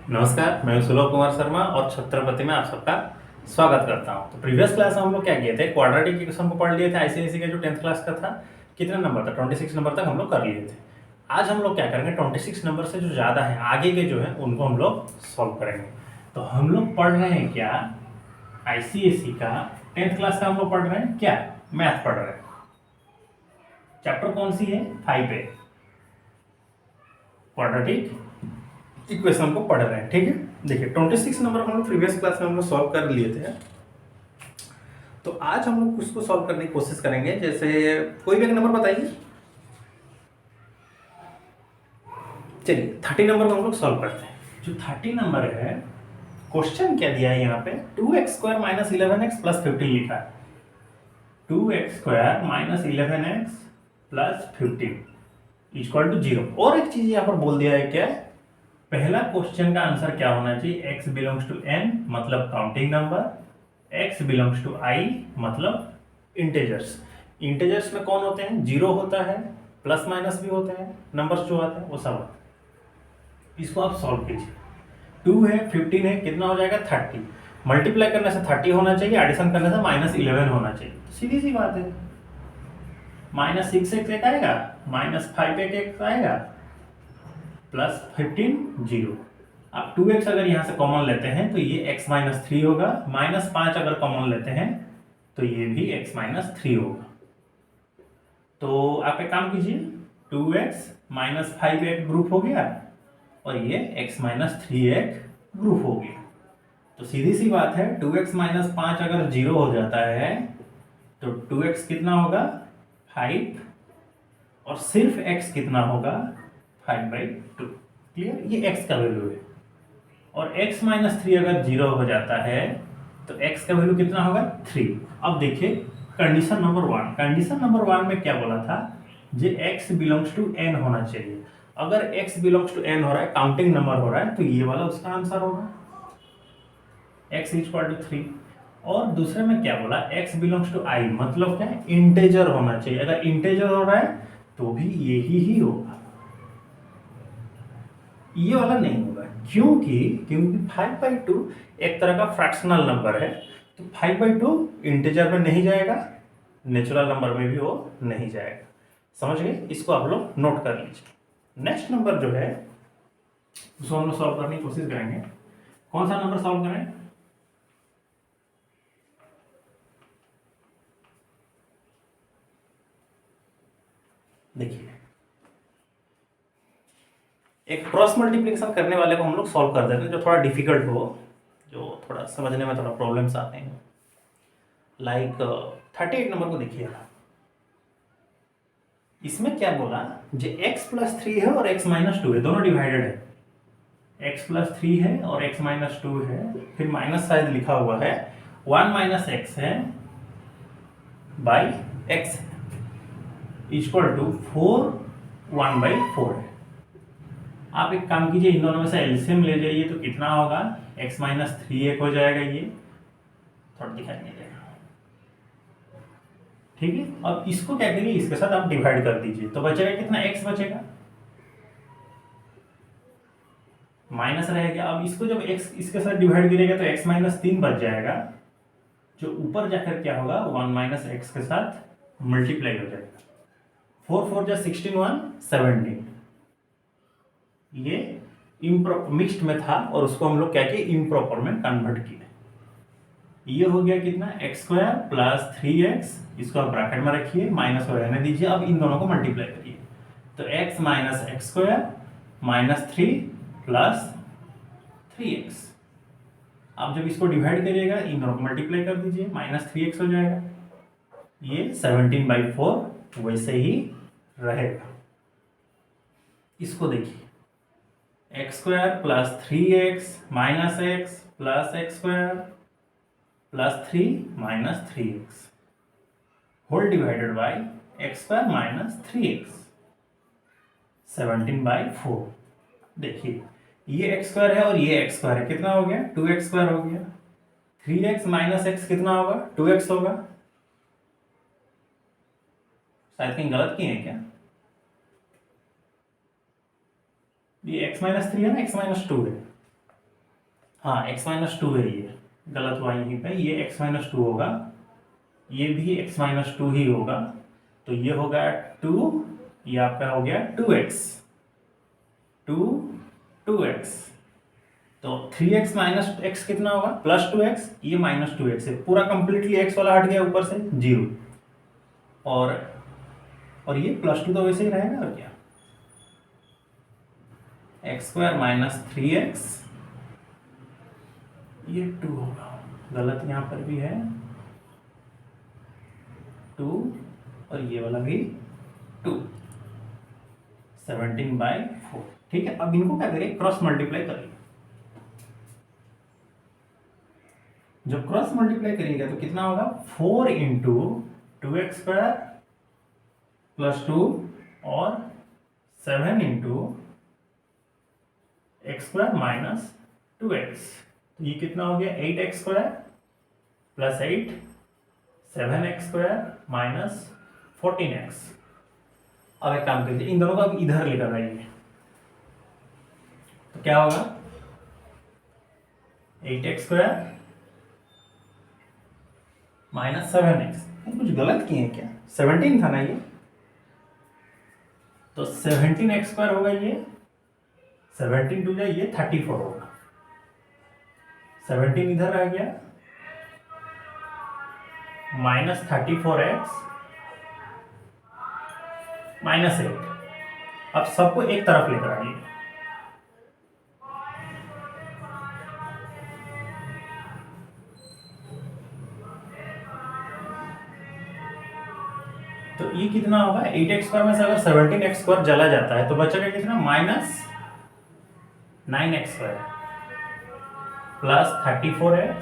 नमस्कार, मैं सुलभ कुमार शर्मा और छत्रपति में आप सबका स्वागत करता हूं। तो प्रीवियस क्लास में हम लोग क्या किए थे, क्वाड्रेटिक इक्वेशन को पढ़ लिए थे। आईसीआईसी का जो 10th क्लास का था, कितने नंबर था, 26 नंबर तक हम लोग कर लिए थे। आज हम लोग क्या करेंगे, 26 नंबर से जो ज़्यादा है आगे के जो है उनको हम लोग सॉल्व करेंगे। तो हम लोग पढ़ रहे हैं क्या, आईसीएसई का 10th क्लास का हम लोग पढ़ रहे हैं क्या, मैथ पढ़ रहे हैं। चैप्टर कौन सी है, 5A, क्वाड्रेटिक इक्वेशन को पढ़ रहे हैं। ठीक है, देखिए 26 नंबर हम लोग प्रीवियस क्लास में हम लोग सॉल्व कर लिए थे। तो आज हम लोग उसको सॉल्व करने की कोशिश करेंगे। जैसे कोई भी एक नंबर बताइए, चलिए 30 नंबर को हम लोग सॉल्व करते हैं। जो 30 नंबर है, क्वेश्चन क्या दिया है यहाँ पे, 2x² माइनस 11x प्लस 15 लिखा है। 2x² minus 11x plus 15 equal to 0। और एक चीज यहाँ पर बोल दिया है क्या, पहला क्वेश्चन का आंसर क्या होना चाहिए, x बिलोंग्स टू n मतलब counting number, x belongs to i मतलब इंटेजर्स। इंटेजर्स में कौन होते हैं, जीरो होता है, प्लस माइनस भी होते हैं, नंबर्स जो आते हैं वो सब आते हैं। इसको आप सॉल्व कीजिए। 2 है, 15 है, कितना हो जाएगा 30। मल्टीप्लाई करने से 30 होना चाहिए, एडिशन करने से -11 होना चाहिए। तो सीधी सी बात है, -6x एक आएगा, -5x आएगा, प्लस 15 0। अब 2x अगर यहाँ से कॉमन लेते हैं तो ये x माइनस 3 होगा, -5 अगर कॉमन लेते हैं तो ये भी x माइनस 3 होगा। तो आप एक काम कीजिए, 2x माइनस 5 एक ग्रुप हो गया और ये x माइनस 3 एक ग्रुप हो गया। तो सीधी सी बात है, 2x माइनस 5 अगर 0 हो जाता है तो 2x कितना होगा 5, और सिर्फ x कितना होगा 5/2। क्लियर, ये x का वैल्यू है। और x माइनस 3 अगर 0 हो जाता है तो x का वैल्यू कितना होगा 3। अब देखिए कंडीशन नंबर 1, कंडीशन नंबर 1 में क्या बोला था, जे x बिलोंग्स टू n होना चाहिए। अगर x बिलोंग्स टू n हो रहा है, काउंटिंग नंबर हो रहा है, तो ये वाला उसका आंसर होगा, x इक्वल टू 3। और दूसरे में क्या बोला, x बिलोंग्स टू i मतलब क्या है, इंटेजर होना चाहिए। अगर इंटेजर हो रहा है तो भी यही ही होगा, ये वाला नहीं होगा। क्योंकि 5/2 एक तरह का फ्रैक्शनल नंबर है, तो 5/2 इंटीजर में नहीं जाएगा, नेचुरल नंबर में भी वो नहीं जाएगा। समझ गए, इसको आप लोग नोट कर लीजिए। नेक्स्ट नंबर जो है उसको हम लोग सॉल्व करने की कोशिश करेंगे। कौन सा नंबर सॉल्व करें, देखिए एक क्रॉस मल्टीप्लिकेशन करने वाले को हम लोग सॉल्व कर देते हैं, जो थोड़ा डिफिकल्ट हो, जो थोड़ा समझने में थोड़ा प्रॉब्लम्स आते हैं। लाइक 38 नंबर को देखिए, इसमें क्या बोला, जो x प्लस 3 है और x माइनस 2 है, दोनों डिवाइडेड है। x प्लस 3 है और x माइनस 2 है, फिर माइनस शायद लिखा हुआ है, 1 माइनस एक्स है बाई एक्स इक्वल टू 4 1/4 है। आप एक काम कीजिए, इन दोनों में से एलसीएम ले जाइए तो कितना होगा, x माइनस 3 एक हो जाएगा, ये थोड़ा दिखाई नहीं देगा, ठीक है। अब इसको क्या करिए, इसके साथ आप डिवाइड कर दीजिए, तो बचेगा कितना, x बचेगा, माइनस रहेगा। अब इसको जब x इसके साथ डिवाइड करेगा तो x माइनस 3 बच जाएगा, जो ऊपर जाकर क्या होगा 1 माइनस एक्स के साथ मल्टीप्लाई हो जाएगा। 4 4 जा 16 1 17, ये मिक्स्ड में था और उसको हम लोग क्या किए, इम्प्रॉपर में कन्वर्ट किए। ये हो गया कितना, x² प्लस 3x, इसको आप ब्रैकेट में रखिए, माइनस को रहने दीजिए। अब इन दोनों को मल्टीप्लाई करिए, तो x minus x² minus 3 plus 3x। आप जब इसको डिवाइड करिएगा, इन दोनों को मल्टीप्लाई कर दीजिए, माइनस 3x हो जाएगा, ये 17/4 वैसे ही रहेगा। इसको देखिए, x² plus 3x minus x plus x² plus 3 minus 3x whole divided by x² minus 3x 17/4। देखिए ये x² है और ये x² है, कितना हो गया 2x² हो गया। 3x माइनस x कितना होगा 2x होगा, शायद कहीं गलत किए हैं क्या, ये x माइनस 3 है ना, x माइनस 2 है, हाँ x माइनस टू है, ये गलत हुआ यहीं पे, ये x माइनस टू होगा, ये भी x माइनस टू ही होगा, तो ये होगा 2, ये आपका हो गया 2x, 2x, तो 3x माइनस एक्स कितना होगा प्लस 2x, ये माइनस 2x है, पूरा कंप्लीटली x वाला हट गया ऊपर से 0, और ये प्लस 2 तो वैसे ही रहेगा, और क्या एक्स स्क्वायर माइनस 3x, ये 2 होगा, गलत यहाँ पर भी है 2, और ये वाला भी 2, 17/4। ठीक है, अब इनको क्या करें, क्रॉस मल्टीप्लाई करिए। जब क्रॉस मल्टीप्लाई करिएगा तो कितना होगा, 4 इंटू 2x स्क्वायर प्लस 2 और 7 into x square minus 2x, तो ये कितना हो गया 8x square plus 8, 7x square minus 14x। अब एक काम कीजिए, इन दोनों को अब इधर लेकर आइए, तो क्या होगा 8x स्क्वायर माइनस 7x, कुछ गलत किए हैं क्या, 17 था ना ये, तो 17x स्क्वायर होगा, ये 17 टू जाए ये 34 होगा, 17 इधर रह गया माइनस 34x माइनस 8। अब सबको एक तरफ लेकर आइए, तो ये कितना होगा 8x स्क्वायर में से अगर 17x स्क्वायर चला जाता है तो बचेगा कितना minus 9x square plus 34x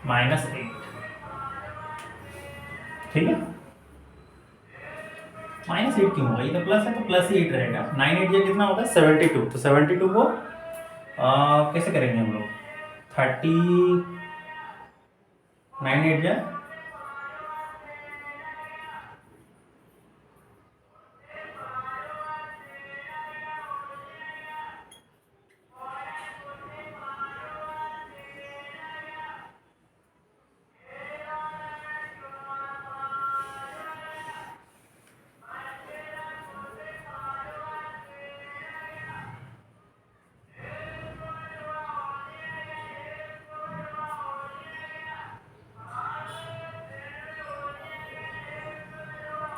minus 8। ठीक है, माइनस 8 क्यों होगा, ये तो प्लस है तो प्लस ही 8 रहेगा, 9 8 ये कितना होता है 72, तो 72 को कैसे करेंगे हम लोग, 9 8 जा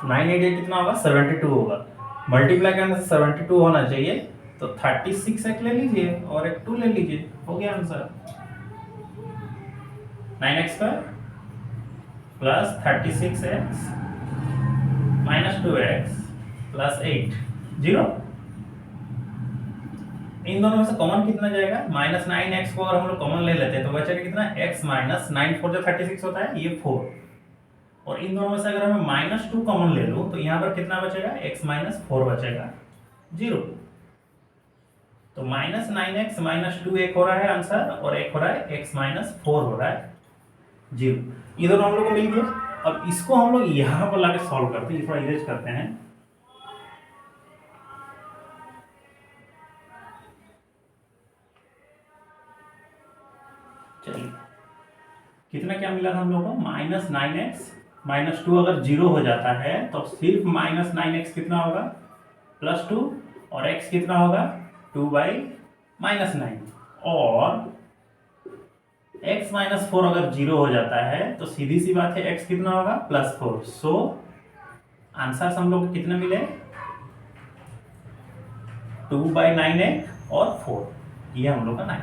9 8 कितना होगा 72 होगा, मल्टीप्लाई करने से 72 होना चाहिए, तो 36 एक ले लीजिए और एक 2 ले लीजिए, हो गया answer 9x square plus 36x minus 2x plus 8 0। इन दोनों में से कॉमन कितना जाएगा, माइनस 9x को अगर हम लोग कॉमन ले लेते हैं तो बचेगा कितना x माइनस 9 4 जो 36 होता है ये 4, और इन दोनों में से अगर मैं माइनस 2 कॉमन ले लूं तो यहाँ पर कितना बचेगा x माइनस 4 बचेगा 0, तो माइनस 9x माइनस 2 एक हो रहा है आंसर, और एक हो रहा है x माइनस 4 हो रहा है 0। ये दोनों हम लोग को मिल गया। अब इसको हम लोग यहाँ पर लाके सॉल्व करते हैं, थोड़ा इरेज करते हैं, चलिए कितना क्या मिला था हम लोग को, माइनस 9x माइनस 2 अगर 0 हो जाता है तो सिर्फ माइनस 9x कितना होगा प्लस 2, और x कितना होगा 2 बाई माइनस 9, और x माइनस 4 अगर 0 हो जाता है तो सीधी सी बात है x कितना होगा प्लस 4। सो आंसर हम लोग को कितने मिले 2 बाई 9x और 4, ये हम लोग का 9,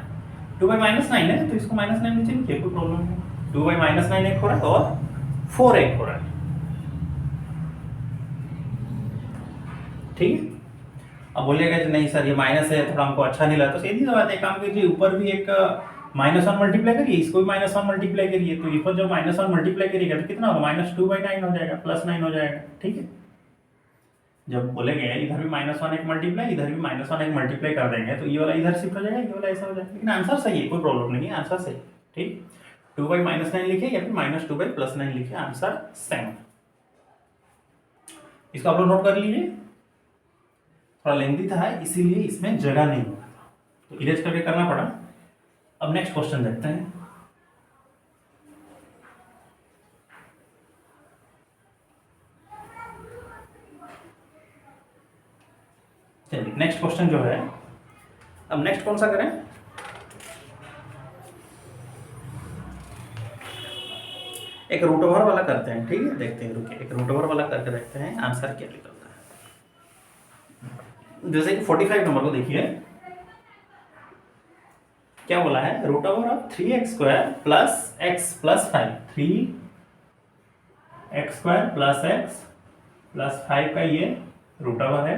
2 बाई माइनस 9 है तो इसको माइनस 9 नीचे लिखिए, कोई प्रॉब्लम नहीं, 2 बाई माइनस 9 एक हो रहा है और 4 एक हो रहा है। ठीक है, अब बोलिएगा कि नहीं सर ये माइनस है थोड़ा हमको अच्छा नहीं लगा, तो सीधी सी बात है, काम कीजिए ऊपर भी एक माइनस 1 मल्टीप्लाई करिए, इसको भी माइनस 1 मल्टीप्लाई करिए, तो ऊपर जब माइनस 1 मल्टीप्लाई करिएगा तो कितना होगा माइनस 2 बाई 9 हो जाएगा, प्लस 9 हो जाएगा। ठीक है, जब बोलेंगे इधर भी माइनस 1 एक मल्टीप्लाई, इधर भी माइनस 1 एक मल्टीप्लाई कर देंगे तो ये वाला इधर शिफ्ट हो जाएगा, ये वाला ऐसा हो जाएगा, लेकिन आंसर सही है, कोई प्रॉब्लम नहीं है, आंसर सही। ठीक, 2 बाई माइनस 9 लिखे या फिर माइनस 2 बाई प्लस 9 लिखे, आंसर सेम। इसको आप लोग नोट कर लीजिए, थोड़ा लेंथी था इसीलिए इसमें जगह नहीं हुआ, तो इरेज करके करना पड़ा। अब नेक्स्ट क्वेश्चन देखते हैं। चलिए नेक्स्ट क्वेश्चन जो है, अब नेक्स्ट कौन सा करें? एक रूट ओवर वाला करते हैं, ठीक है, देखते हैं, रुकिए, एक रूट ओवर वाला करके देखते हैं आंसर क्या निकलता है। जैसे कि 45 नंबर को देखिए, क्या बोला है, root over of 3x² plus X plus 5, 3x² plus X plus 5 का ये रूट ओवर है,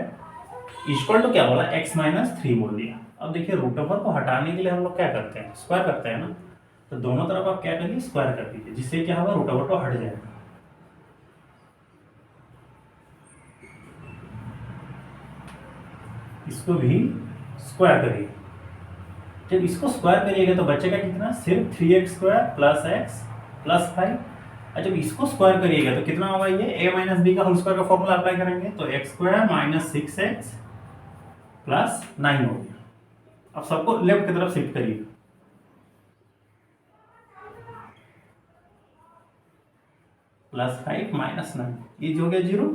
इक्वल टू क्या बोला, x-3 बोल दिया। अब देखिए रूट ओवर को हटाने के लिए हम लोग क्या करते हैं, स्क्वायर करते हैं ना, तो दोनों तरफ आप क्या करिए, स्क्वायर कर दीजिए, जिससे क्या होगा, रूट ओवर तो हट जाएगा। इसको भी स्क्वायर करिए, जब इसको स्क्वायर करिएगा तो बचेगा कितना, सिर्फ 3x² प्लस एक्स प्लस 5। और जब इसको स्क्वायर करिएगा तो कितना होगा, ये a-b का होल स्क्वायर का फॉर्मूला अप्लाई करेंगे तो x² माइनस 6x प्लस 9 हो गया। अब सबको लेफ्ट की तरफ शिफ्ट करिए, प्लस 5 माइनस 9, ये जो हो गया 0,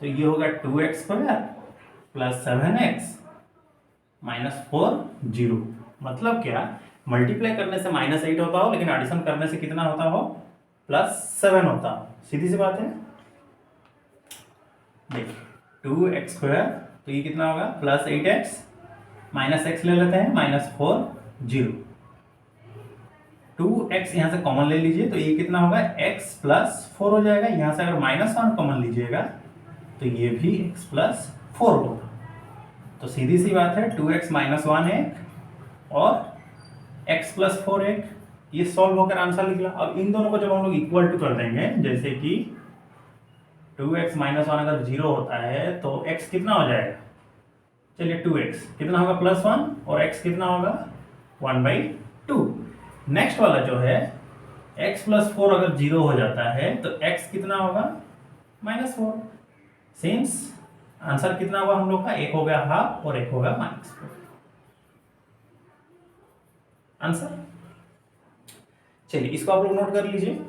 तो ये होगा 2x² प्लस 7x माइनस 4 0। मतलब क्या, मल्टीप्लाई करने से -8 होता हो, लेकिन एडिशन करने से कितना होता हो, +7 होता हो। सीधी सी बात है। देखिए 2x² तो ये कितना होगा, प्लस 8x माइनस x ले लेते हैं, -4 0। 2x यहाँ से कॉमन ले लीजिए तो ये कितना होगा, x प्लस 4 हो जाएगा। यहाँ से अगर -1 कॉमन लीजिएगा तो ये भी x प्लस 4 होगा। तो सीधी सी बात है, 2x माइनस 1 एक और x प्लस 4 एक, ये सॉल्व होकर आंसर निकला। अब इन दोनों को जब हम लोग इक्वल टू कर देंगे, जैसे कि 2x माइनस 1 अगर 0 होता है तो x कितना हो जाएगा, चलिए 2x कितना होगा, +1, और x कितना होगा, 1/2। नेक्स्ट वाला जो है x प्लस 4 अगर 0 हो जाता है तो x कितना होगा, -4। सिंस आंसर कितना होगा हम लोग का, एक हो गया हाफ और एक होगा -4 आंसर। चलिए इसको आप लोग नोट कर लीजिए।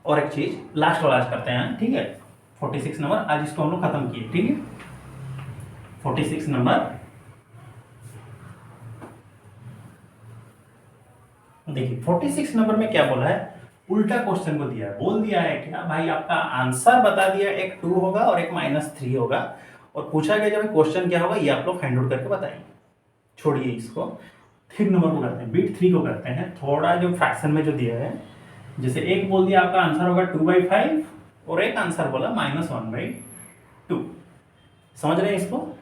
और एक चीज लास्ट वाला आज करते हैं, ठीक है, 46 नंबर आज इसको हम लोग खत्म किए, ठीक है। 46 नंबर देखिए, 46 नंबर में क्या बोला है, उल्टा क्वेश्चन को दिया है, बोल दिया है क्या भाई, आपका आंसर बता दिया, एक 2 होगा और एक -3 होगा, और पूछा गया जब क्वेश्चन क्या होगा ये आप लोग फाइंड आउट करके बताएंगे। छोड़िए इसको, 3 नंबर को करते हैं, बीट 3 को करते हैं। थोड़ा जो फ्रैक्शन में जो दिया है, जैसे एक बोल दिया आपका आंसर होगा 2/5 और एक आंसर बोला -1/2, समझ रहे हैं इसको,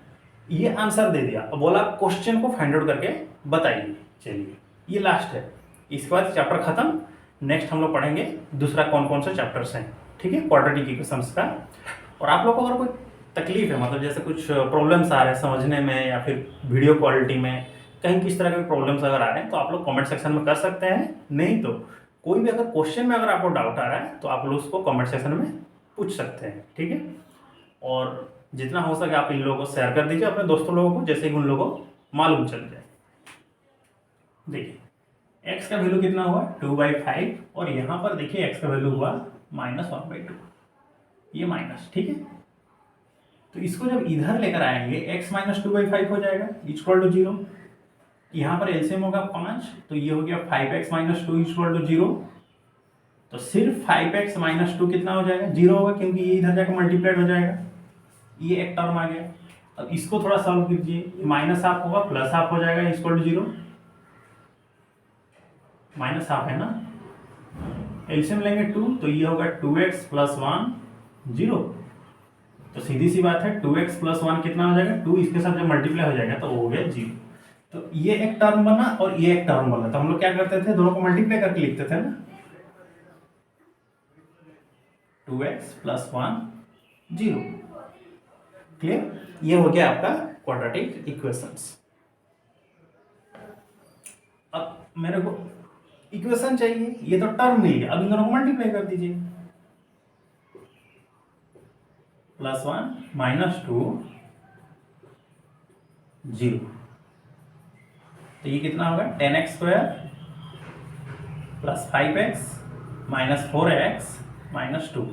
ये आंसर दे दिया और बोला क्वेश्चन को फाइंड आउट करके बताइए। चलिए ये लास्ट है, इसके बाद चैप्टर खत्म। नेक्स्ट हम लोग पढ़ेंगे दूसरा कौन कौन से चैप्टर्स हैं, ठीक है, क्वाड्रेटिक इक्वेशंस का। और आप लोग को अगर कोई तकलीफ है, मतलब जैसे कुछ प्रॉब्लम्स आ रहे हैं समझने में या फिर वीडियो क्वालिटी में, कहीं किस तरह के प्रॉब्लम्स अगर आ रहे हैं तो आप लोग कमेंट सेक्शन में कर सकते हैं। नहीं तो कोई भी अगर क्वेश्चन में अगर आपको डाउट आ रहा है तो आप लोग उसको कमेंट सेक्शन में पूछ सकते हैं, ठीक है। और जितना हो सके आप इन लोगों को शेयर कर दीजिए अपने दोस्तों लोगों को, जैसे कि उन लोगों को मालूम चल जाए। देखिए x का वैल्यू कितना हुआ, 2/5, और यहाँ पर देखिए x का वैल्यू हुआ -1/2, ये माइनस, ठीक है। तो इसको जब इधर लेकर आएंगे x - 2/5 हो जाएगा इक्वल टू 0। यहाँ पर एलसीएम होगा 5, तो ये हो गया 5x - 2 इक्वल टू 0। तो सिर्फ 5x - 2 कितना हो जाएगा, 0 होगा, क्योंकि ये इधर जाकर मल्टीप्लाइड हो जाएगा, ये एक टर्म आ गया। अब इसको थोड़ा सॉल्व कीजिए, -1/2 होगा +1/2 हो जाएगा इक्वल टू 0, -1/2 है ना, एलसीएम लेंगे 2, तो ये होगा 2x + 1 0। तो सीधी सी बात है 2x + 1 कितना हो जाएगा, 2 इसके साथ जब मल्टीप्लाई हो जाएगा तो वो हो गया 0। तो ये एक टर्म बना और ये एक टर्म बना, तो हम लोग क्या करते थे, दोनों को मल्टीप्लाई करके लिखते थे ना, 2x + 1 0। क्लियर, ये हो गया आपका क्वाड्रेटिक इक्वेशंस। अब मेरे को इक्वेशन चाहिए, ये तो टर्म मिल गया, अब इन दोनों को मल्टीप्लाई कर दीजिए। +1 -2 0। तो ये कितना होगा 10x² + 5x - 4x - 2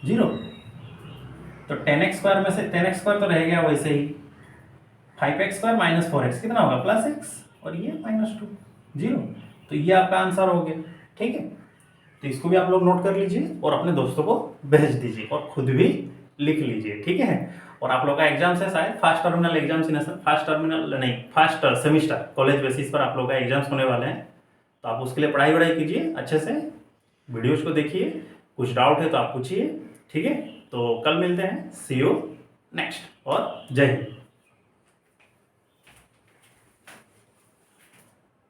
0। तो 10x² में से 10x² तो रह गया वैसे ही, 5x² - 4x कितना होगा +x, और ये -2 0। तो ये आपका आंसर हो गया। ठीक है, तो इसको भी आप लोग नोट कर लीजिए और अपने दोस्तों को भेज दीजिए और खुद भी लिख लीजिए। ठीक है, और आप लोग का एग्जाम है शायद first terminal examination, first terminal नहीं फर्स्ट सेमिस्टर कॉलेज बेसिस पर आप लोग का एग्जाम्स होने वाले हैं। तो आप उसके लिए पढ़ाई वढ़ाई कीजिए अच्छे से, वीडियोज को देखिए, कुछ डाउट है तो आप पूछिए। ठीक है, तो कल मिलते हैं, सी यू नेक्स्ट, और जय हिंद।